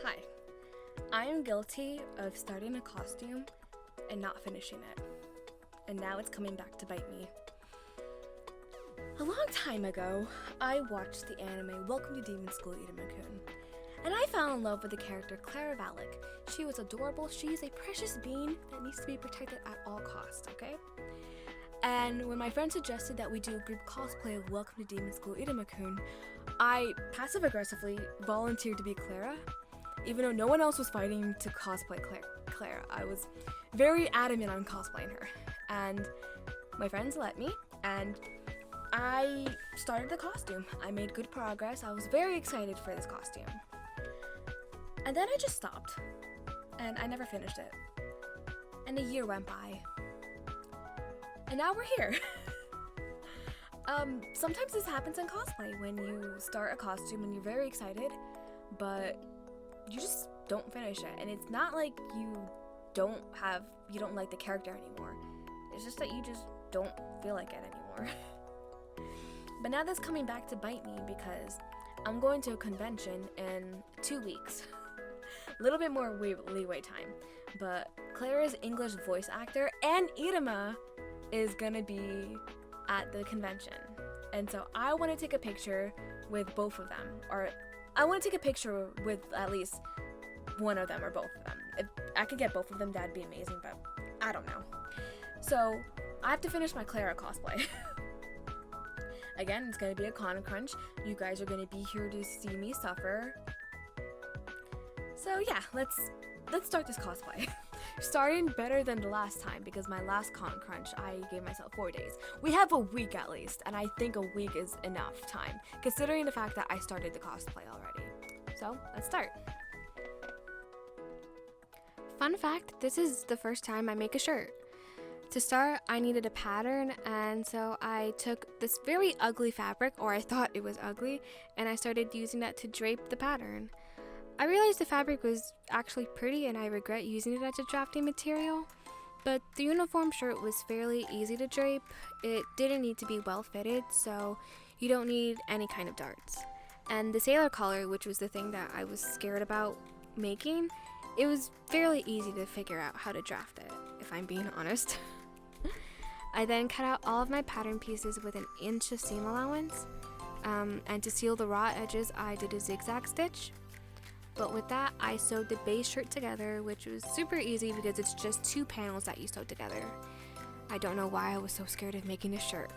Hi, I am guilty of starting a costume and not finishing it, and now it's coming back to bite me. A long time ago, I watched the anime Welcome to Demon School Iruma-kun, and I fell in love with the character Clara Valac. She was adorable. She is a precious being that needs to be protected at all costs, okay? And when my friend suggested that we do a group cosplay of Welcome to Demon School Iruma-kun, I passive-aggressively volunteered to be Clara, even though no one else was fighting to cosplay Clara. I was very adamant on cosplaying her, and my friends let me, and I started the costume. I made good progress. I was very excited for this costume. And then I just stopped, and I never finished it. And a year went by. And now we're here. Sometimes this happens in cosplay when you start a costume and you're very excited, but you just don't finish it. And it's not like you don't like the character anymore. It's just that you just don't feel like it anymore. But now that's coming back to bite me because I'm going to a convention in 2 weeks. A little bit more leeway time. But Clara's English voice actor and Iruma is gonna be at the convention. And so I want to take a picture with both of them. Or I want to take a picture with at least one of them or both of them. If I could get both of them, that'd be amazing, but I don't know. So I have to finish my Clara cosplay. Again, it's going to be a con crunch. You guys are going to be here to see me suffer. So yeah, let's start this cosplay. Starting better than the last time because my last con crunch, I gave myself 4 days. We have a week at least, and I think a week is enough time, considering the fact that I started the cosplay already. So let's start. Fun fact, this is the first time I make a shirt. To start, I needed a pattern, and so I took this very ugly fabric, or I thought it was ugly, and I started using that to drape the pattern. I realized the fabric was actually pretty and I regret using it as a drafting material, but the uniform shirt was fairly easy to drape. It didn't need to be well fitted, so you don't need any kind of darts. And the sailor collar, which was the thing that I was scared about making, it was fairly easy to figure out how to draft it, if I'm being honest. I then cut out all of my pattern pieces with an inch of seam allowance, and to seal the raw edges I did a zigzag stitch. But with that, I sewed the base shirt together, which was super easy because it's just 2 panels that you sew together. I don't know why I was so scared of making a shirt.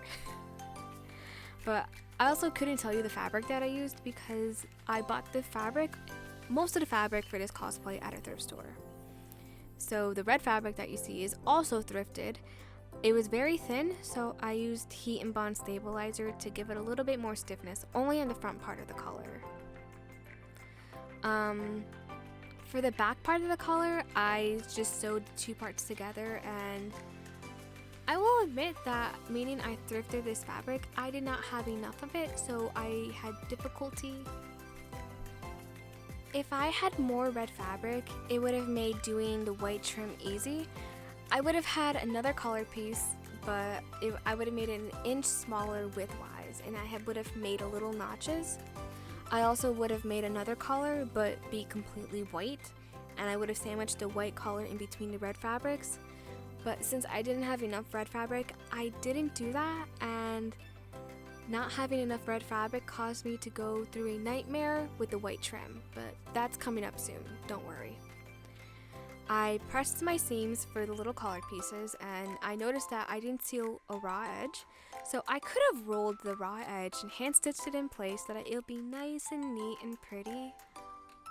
But I also couldn't tell you the fabric that I used because I bought the fabric, most of the fabric for this cosplay at a thrift store. So the red fabric that you see is also thrifted. It was very thin, so I used heat and bond stabilizer to give it a little bit more stiffness, only in the front part of the collar. For the back part of the collar, I just sewed the 2 parts together, and I will admit that meaning I thrifted this fabric, I did not have enough of it, so I had difficulty. If I had more red fabric, it would have made doing the white trim easy. I would have had another collar piece, but I would have made it an inch smaller width-wise, and I would have made a little notches. I also would have made another collar, but be completely white, and I would have sandwiched the white collar in between the red fabrics. But since I didn't have enough red fabric, I didn't do that, and not having enough red fabric caused me to go through a nightmare with the white trim, but that's coming up soon, don't worry. I pressed my seams for the little collar pieces, and I noticed that I didn't seal a raw edge, so I could have rolled the raw edge and hand stitched it in place so that it'll be nice and neat and pretty.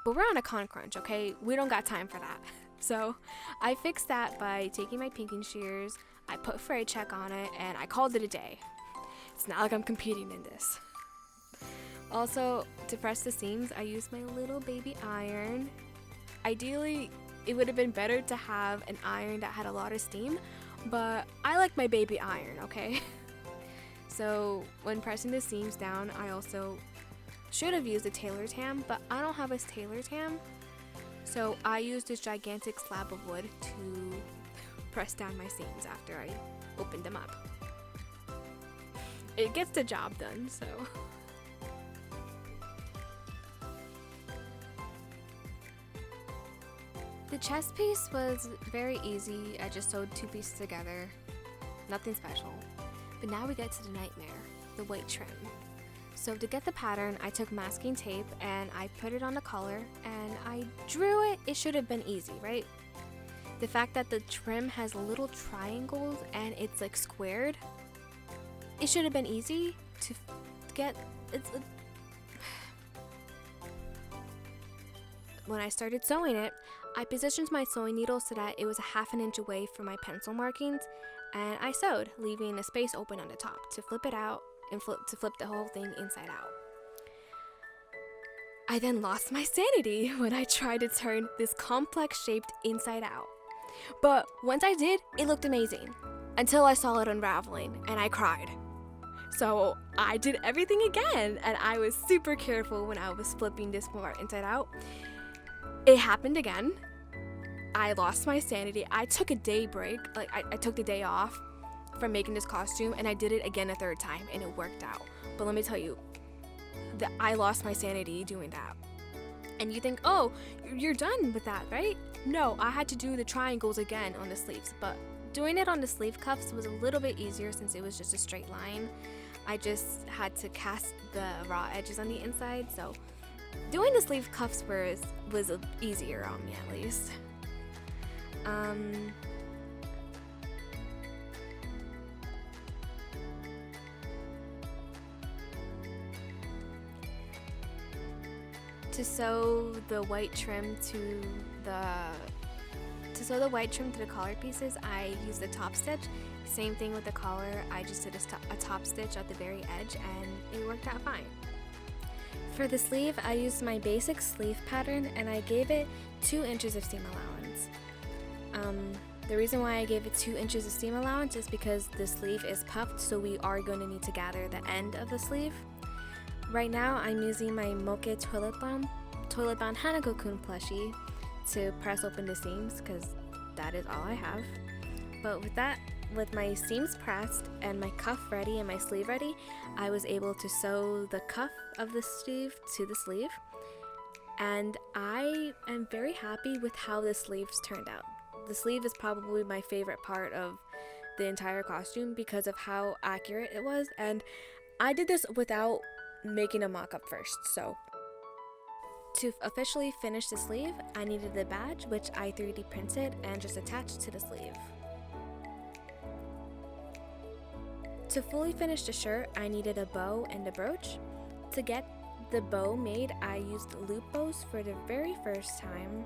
But we're on a con crunch, okay? We don't got time for that. So I fixed that by taking my pinking shears, I put fray check on it, and I called it a day. It's not like I'm competing in this. Also, to press the seams, I used my little baby iron. Ideally, it would have been better to have an iron that had a lot of steam, but I like my baby iron, okay? So when pressing the seams down, I also should have used a tailor's ham, but I don't have a tailor's ham. So I used this gigantic slab of wood to press down my seams after I opened them up. It gets the job done, so. The chest piece was very easy. I just sewed 2 pieces together. Nothing special. But now we get to the nightmare, the white trim. So to get the pattern, I took masking tape and I put it on the collar and I drew it. It should have been easy, right? The fact that the trim has little triangles and it's like squared, it should have been easy to get. When I started sewing it, I positioned my sewing needle so that it was a 1/2 inch away from my pencil markings, and I sewed, leaving a space open on the top to flip it out and flip the whole thing inside out. I then lost my sanity when I tried to turn this complex shaped inside out. But once I did, it looked amazing, until I saw it unraveling and I cried. So I did everything again, and I was super careful when I was flipping this part inside out. It happened again. I lost my sanity. I took a day break, like I took the day off from making this costume, and I did it again a 3rd time, and it worked out. But let me tell you, that I lost my sanity doing that. And you think, oh, you're done with that, right? No, I had to do the triangles again on the sleeves, but doing it on the sleeve cuffs was a little bit easier since it was just a straight line. I just had to cast the raw edges on the inside, so doing the sleeve cuffs was easier on me, at least. To sew the white trim to the collar pieces, I used the top stitch. Same thing with the collar, I just did a top stitch at the very edge, and it worked out fine. For the sleeve, I used my basic sleeve pattern and I gave it 2 inches of seam allowance. The reason why I gave it 2 inches of seam allowance is because the sleeve is puffed, so we are going to need to gather the end of the sleeve. Right now, I'm using my Moke Toilet Bound Hanako-kun plushie to press open the seams, because that is all I have. But with my seams pressed and my cuff ready and my sleeve ready, I was able to sew the cuff of the sleeve to the sleeve, and I am very happy with how the sleeves turned out. The sleeve is probably my favorite part of the entire costume because of how accurate it was, and I did this without making a mock-up first. So to officially finish the sleeve, I needed the badge, which I 3D printed and just attached to the sleeve. To fully finish the shirt, I needed a bow and a brooch. To get the bow made, I used loop bows for the very first time.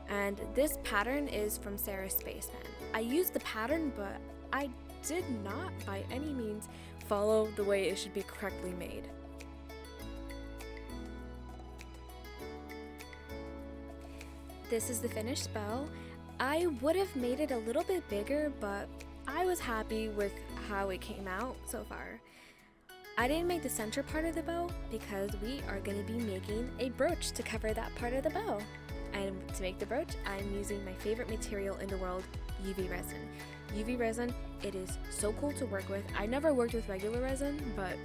And this pattern is from Sarah's Spaceman. I used the pattern, but I did not by any means follow the way it should be correctly made. This is the finished bow. I would have made it a little bit bigger, but I was happy with how it came out so far. I didn't make the center part of the bow because we are going to be making a brooch to cover that part of the bow. And to make the brooch, I'm using my favorite material in the world, UV resin. UV resin, it is so cool to work with. I never worked with regular resin, but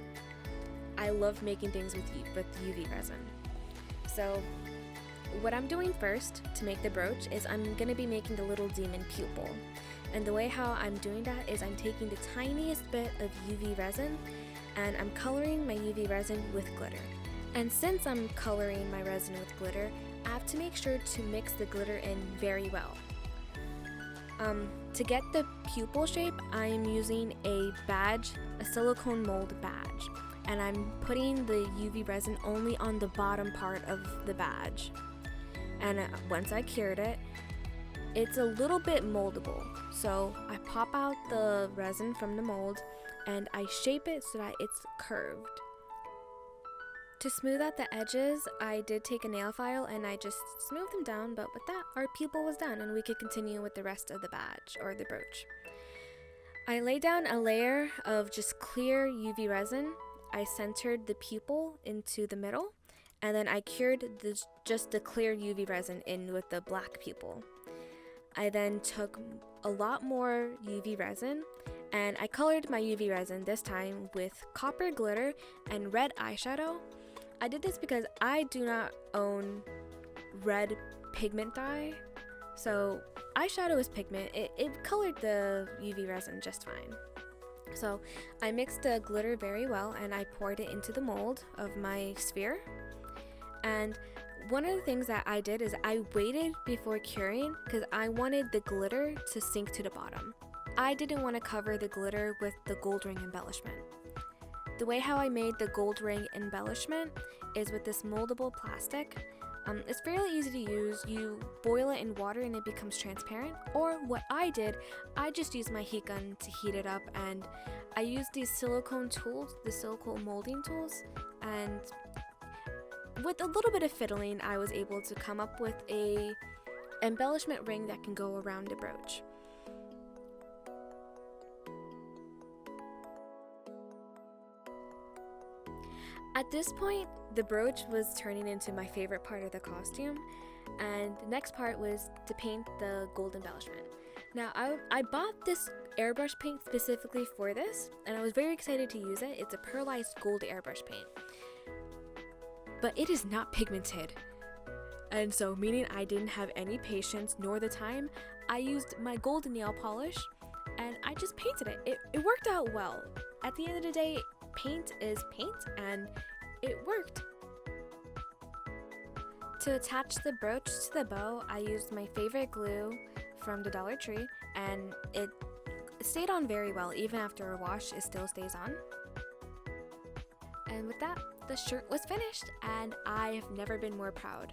I love making things with UV resin. So what I'm doing first to make the brooch is I'm going to be making the little demon pupil. And the way how I'm doing that is I'm taking the tiniest bit of UV resin and I'm coloring my UV resin with glitter. And since I'm coloring my resin with glitter, I have to make sure to mix the glitter in very well. To get the pupil shape, I'm using a silicone mold badge. And I'm putting the UV resin only on the bottom part of the badge. And once I cured it, it's a little bit moldable. So I pop out the resin from the mold and I shape it so that it's curved. To smooth out the edges, I did take a nail file and I just smoothed them down, but with that, our pupil was done and we could continue with the rest of the badge or the brooch. I laid down a layer of just clear UV resin. I centered the pupil into the middle, and then I cured just the clear UV resin in with the black pupil. I then took a lot more UV resin and I colored my UV resin this time with copper glitter and red eyeshadow. I did this because I do not own red pigment dye, So eyeshadow is pigment. It colored the UV resin just fine. So I mixed the glitter very well and I poured it into the mold of my sphere. And one of the things that I did is I waited before curing because I wanted the glitter to sink to the bottom. I didn't want to cover the glitter with the gold ring embellishment. The way how I made the gold ring embellishment is with this moldable plastic. It's fairly easy to use. You boil it in water and it becomes transparent. Or what I did, I just used my heat gun to heat it up, and I used these silicone tools, the silicone molding tools, and with a little bit of fiddling, I was able to come up with a embellishment ring that can go around the brooch. At this point, the brooch was turning into my favorite part of the costume, and the next part was to paint the gold embellishment. Now, I bought this airbrush paint specifically for this, and I was very excited to use it. It's a pearlized gold airbrush paint, but it is not pigmented. And so, meaning I didn't have any patience nor the time, I used my gold nail polish, and I just painted it. It worked out well. At the end of the day, paint is paint, and it worked. To attach the brooch to the bow, I used my favorite glue from the Dollar Tree, and it stayed on very well. Even after a wash, it still stays on. And with that, the shirt was finished, and I have never been more proud.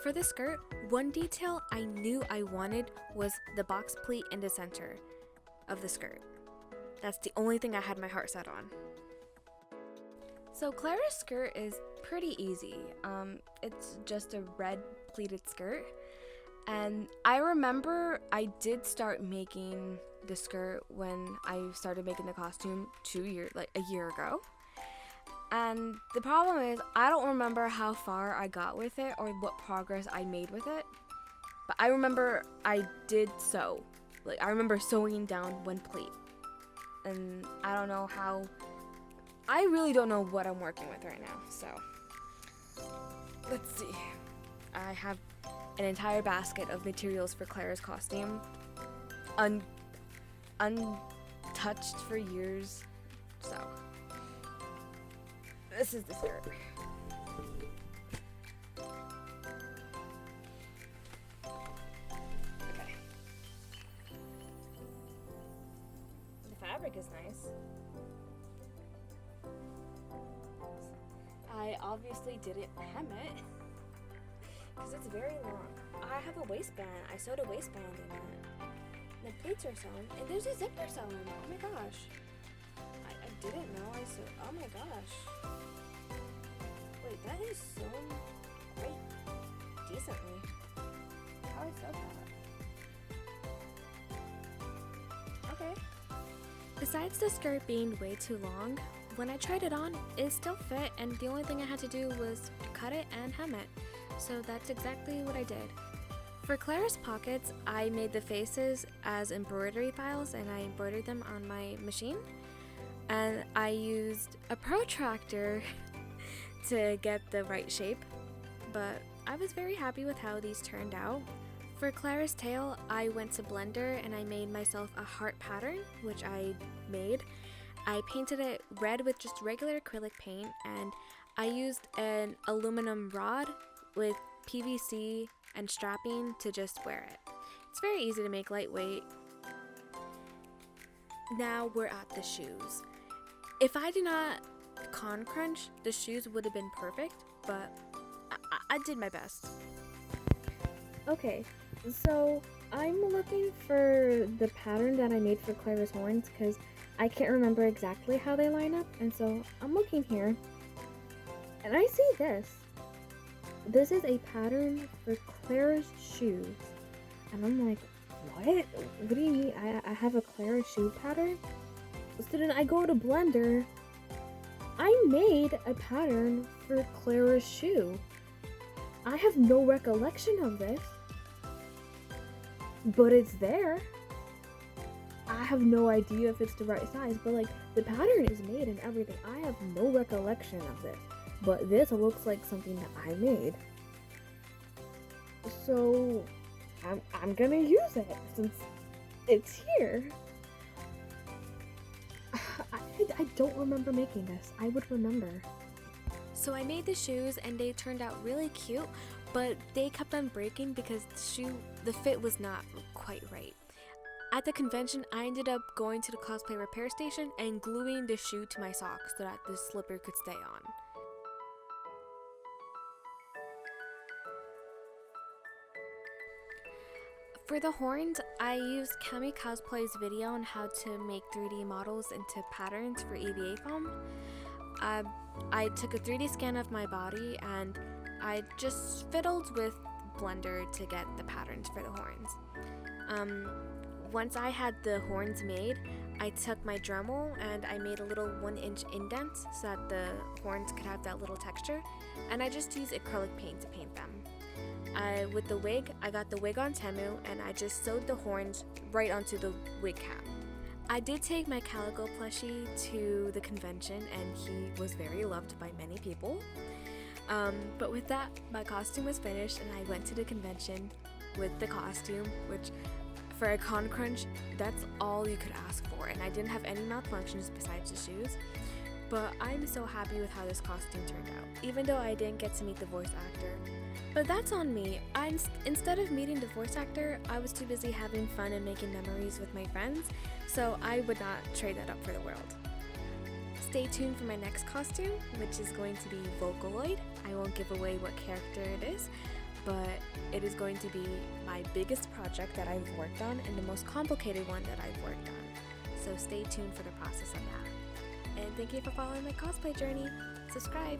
For the skirt, one detail I knew I wanted was the box pleat in the center of the skirt. That's the only thing I had my heart set on. So Clara's skirt is pretty easy. It's just a red pleated skirt. And I remember I did start making the skirt when I started making the costume a year ago. And the problem is I don't remember how far I got with it or what progress I made with it. But I remember I did sew. I remember sewing down one pleat. And I don't know how, I really don't know what I'm working with right now, so let's see. I have an entire basket of materials for Clara's costume, untouched for years, so this is the skirt. Okay. The fabric is nice. I obviously didn't hem it because it's very long. I have a waistband. I sewed a waistband in it. The pleats are sewn, and there's a zipper sewn. Oh my gosh. I didn't know I sewed. Oh my gosh. Wait, that is sewn quite decently. How I sewed that? Okay. Besides the skirt being way too long, when I tried it on, it still fit, and the only thing I had to do was cut it and hem it. So that's exactly what I did. For Clara's pockets, I made the faces as embroidery files, and I embroidered them on my machine. And I used a protractor to get the right shape, but I was very happy with how these turned out. For Clara's tail, I went to Blender and I made myself a heart pattern, which I made. I painted it red with just regular acrylic paint, and I used an aluminum rod with PVC and strapping to just wear it. It's very easy to make lightweight. Now we're at the shoes. If I did not con crunch, the shoes would have been perfect, but I did my best. Okay, so I'm looking for the pattern that I made for Clara's horns because I can't remember exactly how they line up, and so I'm looking here, and I see this. This is a pattern for Clara's shoes, and I'm like, what? What do you mean I have a Clara shoe pattern? So then I go to Blender. I made a pattern for Clara's shoe. I have no recollection of this, but it's there. I have no idea if it's the right size, but the pattern is made and everything. I have no recollection of this, but this looks like something that I made. So I'm gonna use it since it's here. I don't remember making this. I would remember. So I made the shoes and they turned out really cute, but they kept on breaking because the fit was not quite right. At the convention, I ended up going to the cosplay repair station and gluing the shoe to my sock so that the slipper could stay on. For the horns, I used Cami Cosplay's video on how to make 3D models into patterns for EVA foam. I took a 3D scan of my body and I just fiddled with Blender to get the patterns for the horns. Once I had the horns made, I took my Dremel and I made a little 1-inch indent so that the horns could have that little texture, and I just used acrylic paint to paint them. With the wig, I got the wig on Temu and I just sewed the horns right onto the wig cap. I did take my Calico plushie to the convention and he was very loved by many people. But with that, my costume was finished and I went to the convention with the costume, which for a con crunch, that's all you could ask for, and I didn't have any malfunctions besides the shoes. But I'm so happy with how this costume turned out, even though I didn't get to meet the voice actor. But that's on me. Instead of meeting the voice actor, I was too busy having fun and making memories with my friends, so I would not trade that up for the world. Stay tuned for my next costume, which is going to be Vocaloid. I won't give away what character it is, but it is going to be my biggest project that I've worked on and the most complicated one that I've worked on. So stay tuned for the process of that. And thank you for following my cosplay journey. Subscribe!